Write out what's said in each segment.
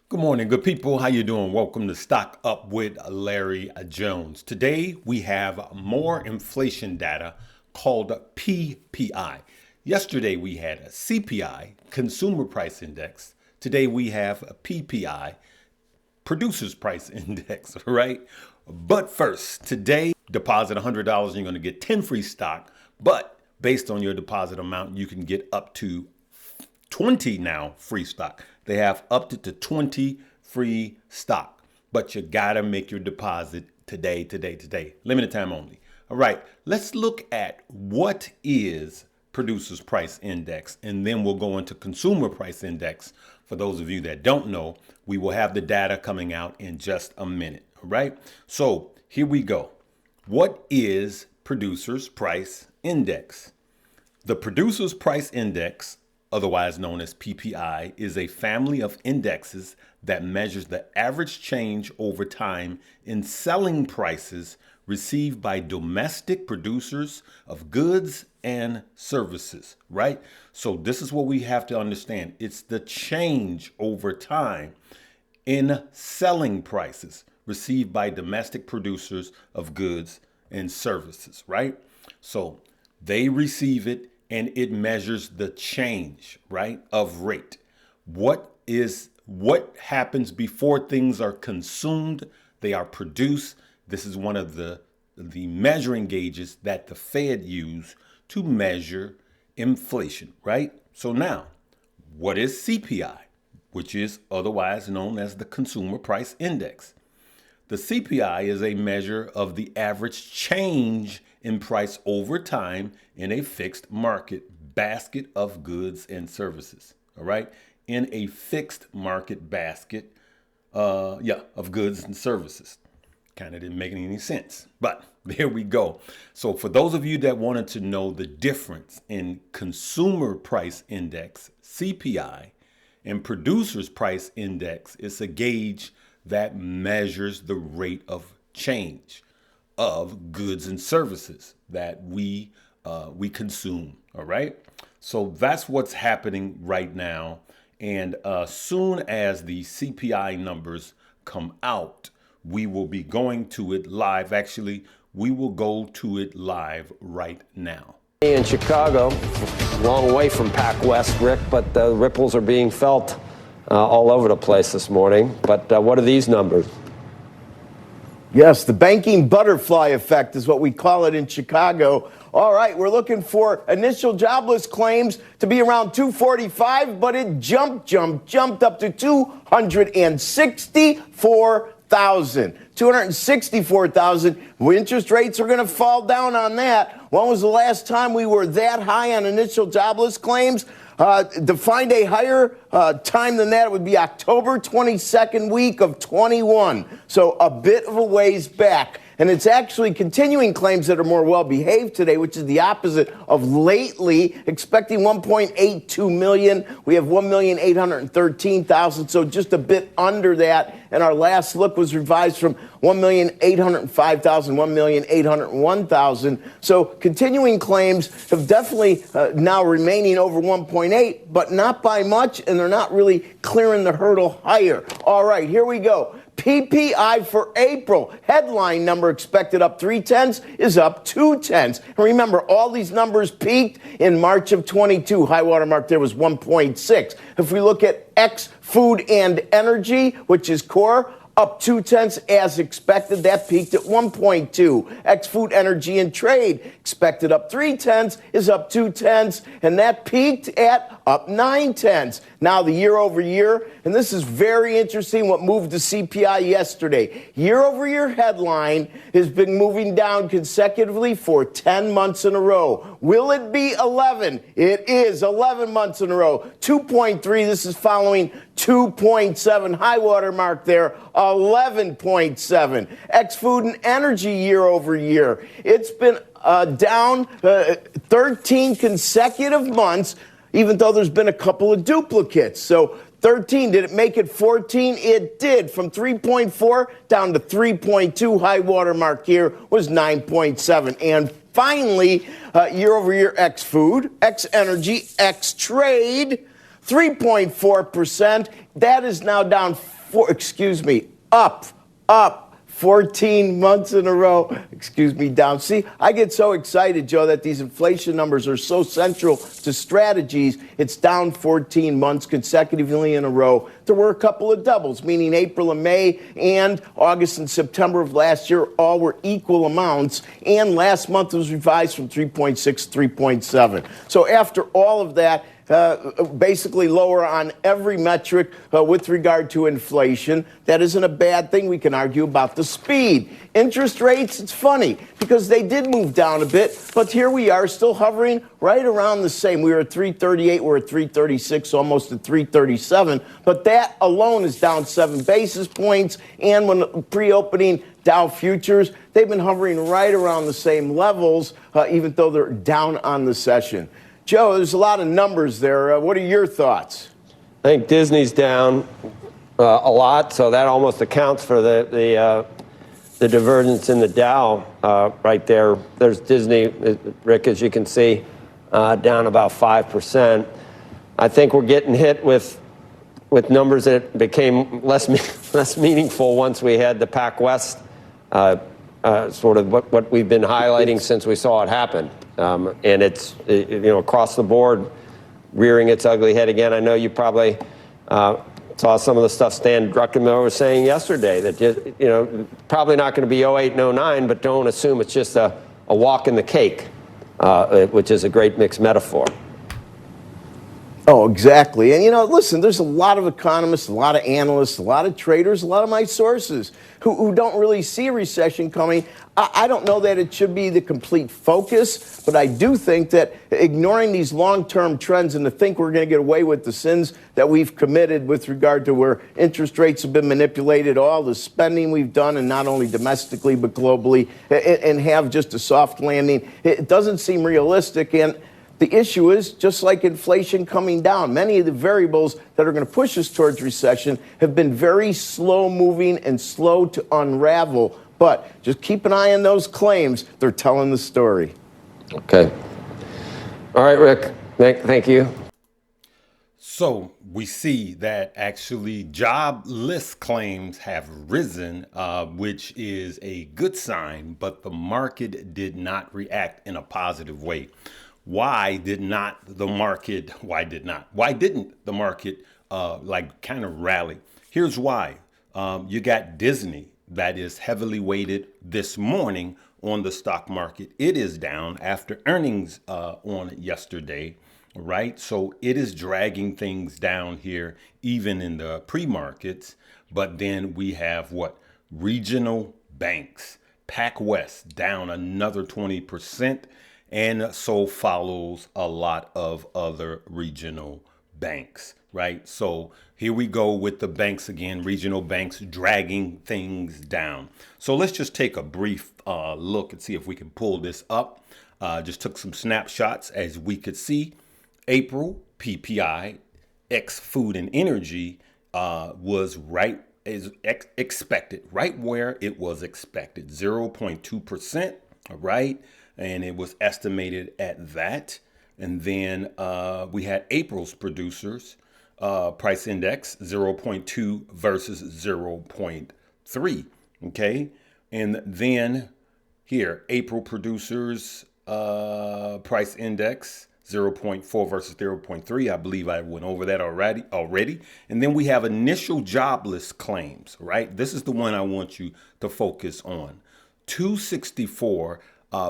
Good morning, good people. How you doing? Welcome to Stock Up with Larry Jones. Today we have more inflation data called PPI. Yesterday we had a CPI, Consumer Price Index. Today we have a PPI, Producers Price Index, right? But first, today, deposit $100 and you're going to get 10 free stock. But based on your deposit amount, you can get up to 20 now free stock. They have up to 20 free stock, but you gotta make your deposit today. Limited time only. All right, let's look at what is Producers Price Index, and then we'll go into Consumer Price Index. For those of you that don't know, we will have the data coming out in just a minute. All right, so here we go. What is Producers Price Index? The Producers Price Index, otherwise known as PPI, is a family of indexes that measures the average change over time in selling prices received by domestic producers of goods and services, right? So this is what we have to understand. It's the change over time in selling prices received by domestic producers of goods and services, right? So they receive it, and it measures the change, right, of rate. What happens before things are consumed? They are produced. This is one of the measuring gauges that the Fed use to measure inflation, right? So now, what is CPI, which is otherwise known as the Consumer Price Index? The CPI is a measure of the average change in price over time in a fixed market basket of goods and services. All right. In a fixed market basket, of goods and services. Kind of didn't make any sense, but there we go. So for those of you that wanted to know the difference in Consumer Price Index, CPI, and Producers Price Index, it's a gauge that measures the rate of change of goods and services that we consume. All right. So that's what's happening right now. And soon as the CPI numbers come out, we will be going to it live. Actually, we will go to it live right now. In Chicago, long way from Pac West, Rick, but the ripples are being felt all over the place this morning. But what are these numbers? Yes, the banking butterfly effect is what we call it in Chicago. All right, we're looking for initial jobless claims to be around 245, but it jumped up to 264,000. 264,000. Interest rates are going to fall down on that. When was the last time we were that high on initial jobless claims? To find a higher time than that, it would be October 22nd week of 21. So a bit of a ways back. And it's actually continuing claims that are more well-behaved today, which is the opposite of lately, expecting 1.82 million. We have 1,813,000, so just a bit under that. And our last look was revised from 1,805,000, 1,801,000. So continuing claims have definitely now remaining over 1.8, but not by much, and they're not really clearing the hurdle higher. All right, here we go. PPI for April, headline number expected up 0.3 is up 0.2. And remember, all these numbers peaked in March of 22. High water mark there was 1.6. If we look at X food and energy, which is core, up 0.2 as expected. That peaked at 1.2. X food, energy, and trade expected up 0.3 is up 0.2, and that peaked at up 0.9. Now the year over year, and this is very interesting what moved the CPI yesterday. Year over year headline has been moving down consecutively for 10 months in a row. Will it be 11? It is 11 months in a row. 2.3, this is following 2.7, high water mark there, 11.7. X food and energy year over year. It's been down 13 consecutive months, even though there's been a couple of duplicates. So 13, did it make it 14? It did. From 3.4 down to 3.2. High water mark here was 9.7. And finally, year over year X food, X energy, X trade, 3.4%. That is now down up 14 months in a row. Down. See, I get so excited, Joe, that these inflation numbers are so central to strategies. It's down 14 months consecutively in a row. There were a couple of doubles, meaning April and May and August and September of last year all were equal amounts. And last month was revised from 3.6 to 3.7. So after all of that, basically lower on every metric with regard to inflation. That isn't a bad thing. We can argue about the speed. Interest rates, it's funny because they did move down a bit, but here we are still hovering right around the same. We were at 338, we're at 336, almost at 337, but that alone is down 7 basis points. And when pre-opening Dow futures, they've been hovering right around the same levels, even though they're down on the session. Joe, there's a lot of numbers there. What are your thoughts? I think Disney's down a lot, so that almost accounts for the divergence in the Dow right there. There's Disney, Rick, as you can see, down about 5%. I think we're getting hit with numbers that became less meaningful once we had the PacWest sort of what we've been highlighting since we saw it happen. And it's, across the board, rearing its ugly head again. I know you probably saw some of the stuff Stan Druckenmiller was saying yesterday, that just, probably not going to be 08 and 09, but don't assume it's just a walk in the cake, which is a great mixed metaphor. Oh, exactly. And, listen, there's a lot of economists, a lot of analysts, a lot of traders, a lot of my sources who don't really see a recession coming. I don't know that it should be the complete focus, but I do think that ignoring these long-term trends and to think we're going to get away with the sins that we've committed with regard to where interest rates have been manipulated, all the spending we've done, and not only domestically but globally, and have just a soft landing, it doesn't seem realistic. And the issue is, just like inflation coming down, many of the variables that are going to push us towards recession have been very slow-moving and slow to unravel. But just keep an eye on those claims. They're telling the story. Okay. All right, Rick. Thank you. So we see that actually jobless claims have risen, which is a good sign, but the market did not react in a positive way. Why didn't the market kind of rally? Here's why. You got Disney that is heavily weighted this morning on the stock market. It is down after earnings on yesterday, right? So it is dragging things down here, even in the pre-markets. But then we have regional banks. PacWest down another 20%. And so follows a lot of other regional banks, right? So here we go with the banks again, regional banks dragging things down. So let's just take a brief look and see if we can pull this up. Just took some snapshots. As we could see, April PPI, ex food and energy, was expected, right where it was expected, 0.2%, right? And it was estimated at that. And then we had April's producers price index 0.2 versus 0.3. Okay. And then here, April producers price index 0.4 versus 0.3. I believe I went over that already. And then we have initial jobless claims, right? This is the one I want you to focus on. 264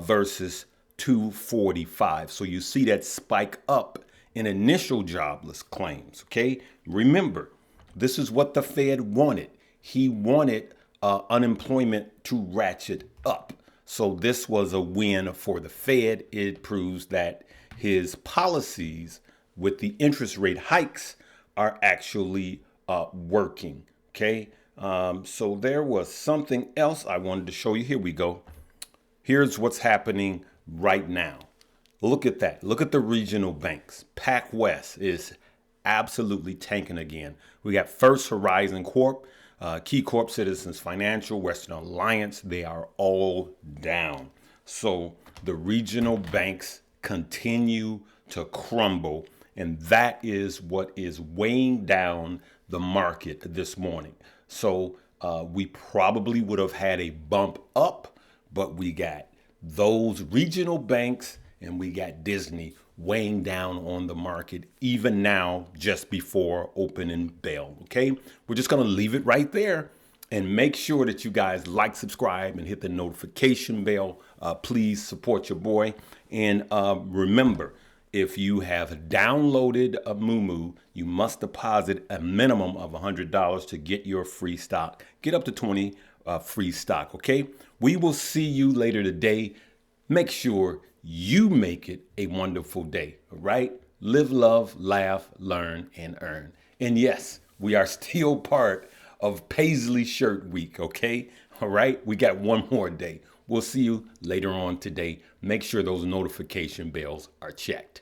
versus 245. So you see that spike up in initial jobless claims. Okay. Remember, this is what the Fed wanted. He wanted unemployment to ratchet up. So this was a win for the Fed. It proves that his policies with the interest rate hikes are actually working. Okay. So there was something else I wanted to show you. Here we go. Here's what's happening right now. Look at that. Look at the regional banks. PacWest is absolutely tanking again. We got First Horizon Corp, Key Corp, Citizens Financial, Western Alliance. They are all down. So the regional banks continue to crumble. And that is what is weighing down the market this morning. So we probably would have had a bump up, but we got those regional banks and we got Disney weighing down on the market even now, just before opening bell. Okay, we're just gonna leave it right there, and make sure that you guys like, subscribe, and hit the notification bell. Please support your boy, and remember, if you have downloaded a Moomoo, you must deposit a minimum of $100 to get your free stock. Get up to 20 free stock, okay? We will see you later today. Make sure you make it a wonderful day, all right? Live, love, laugh, learn, and earn. And yes, we are still part of Paisley Shirt Week, okay? All right, we got one more day. We'll see you later on today. Make sure those notification bells are checked.